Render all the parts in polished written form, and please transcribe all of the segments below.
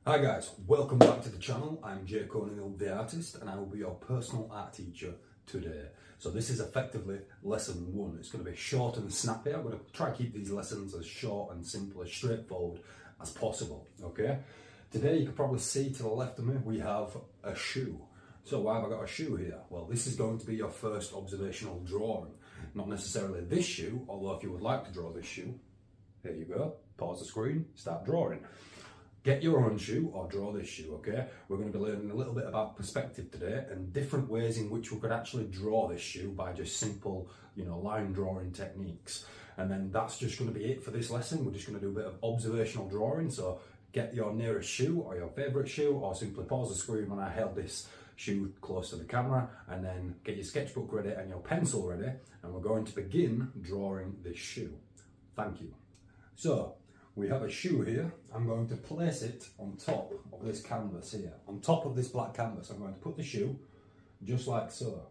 Hi guys, welcome back to the channel. I'm Jakeoneilltheartist and I will be your personal art teacher today. So this is effectively lesson 1. It's going to be short and snappy. I'm going to try to keep these lessons as short and simple, as straightforward as possible. Okay. Today you can probably see to the left of me we have a shoe. So why have I got a shoe here? Well, this is going to be your first observational drawing. Not necessarily this shoe, although if you would like to draw this shoe, here you go. Pause the screen, start drawing. Get your own shoe or draw this shoe, okay? We're going to be learning a little bit about perspective today and different ways in which we could actually draw this shoe by just simple, line drawing techniques. And then that's just going to be it for this lesson. We're just going to do a bit of observational drawing. So get your nearest shoe or your favourite shoe, or simply pause the screen when I held this shoe close to the camera, and then get your sketchbook ready and your pencil ready, and we're going to begin drawing this shoe. Thank you. So, we have a shoe here. I'm going to place it on top of this canvas here. On top of this black canvas, I'm going to put the shoe just like so.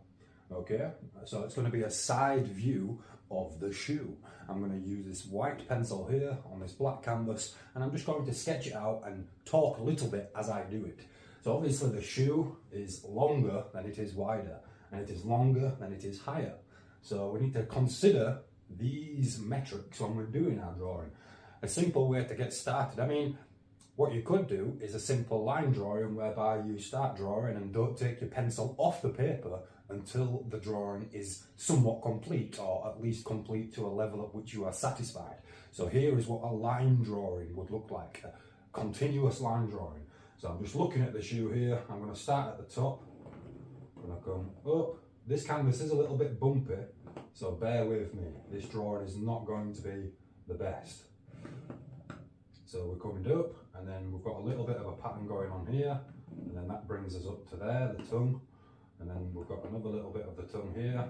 Okay, so it's going to be a side view of the shoe. I'm going to use this white pencil here on this black canvas, and I'm just going to sketch it out and talk a little bit as I do it. So obviously the shoe is longer than it is wider, and it is longer than it is higher. So we need to consider these metrics when we're doing our drawing. A simple way to get started, what you could do is a simple line drawing whereby you start drawing and don't take your pencil off the paper until the drawing is somewhat complete, or at least complete to a level at which you are satisfied. So here is what a line drawing would look like, a continuous line drawing. So I'm just looking at the shoe here. I'm going to start at the top. I'm going to come up. This canvas is a little bit bumpy, so bear with me. This drawing is not going to be the best. So we're coming up, and then we've got a little bit of a pattern going on here, and then that brings us up to there, the tongue, and then we've got another little bit of the tongue here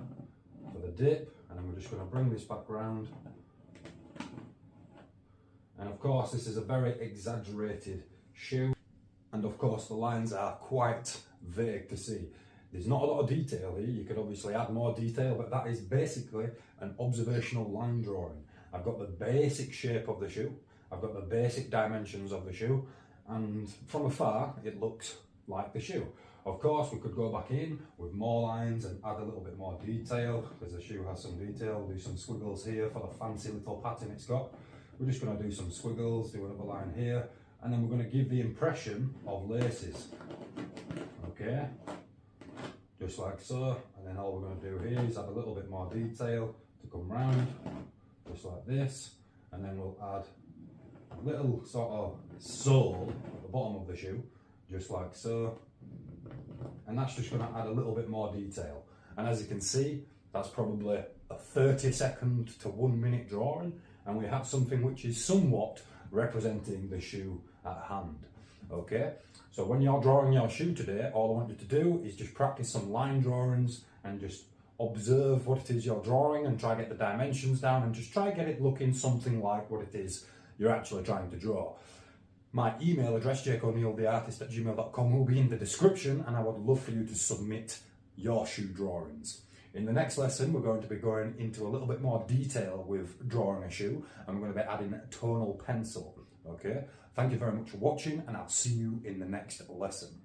for the dip, and then we're just going to bring this back round. And of course this is a very exaggerated shoe, and of course the lines are quite vague to see. There's not a lot of detail here. You could obviously add more detail, but that is basically an observational line drawing. I've got the basic shape of the shoe, I've got the basic dimensions of the shoe, and from afar it looks like the shoe. Of course we could go back in with more lines and add a little bit more detail, because the shoe has some detail. Do some squiggles here for the fancy little pattern it's got. We're just going to do some squiggles, do another line here, and then we're going to give the impression of laces. Okay, just like so, and then all we're going to do here is add a little bit more detail to come round, just like this, and then we'll add a little sort of sole at the bottom of the shoe, just like so, and that's just going to add a little bit more detail. And as you can see, that's probably a 30-second to 1 minute drawing, and we have something which is somewhat representing the shoe at hand. Okay, so when you're drawing your shoe today, all I want you to do is just practice some line drawings and just observe what it is you're drawing and try to get the dimensions down, and just try to get it looking something like what it is you're actually trying to draw. My email address, jakeoneilltheartist@gmail.com, will be in the description, and I would love for you to submit your shoe drawings. In the next lesson, we're going to be going into a little bit more detail with drawing a shoe, and we're going to be adding tonal pencil. Okay, thank you very much for watching, and I'll see you in the next lesson.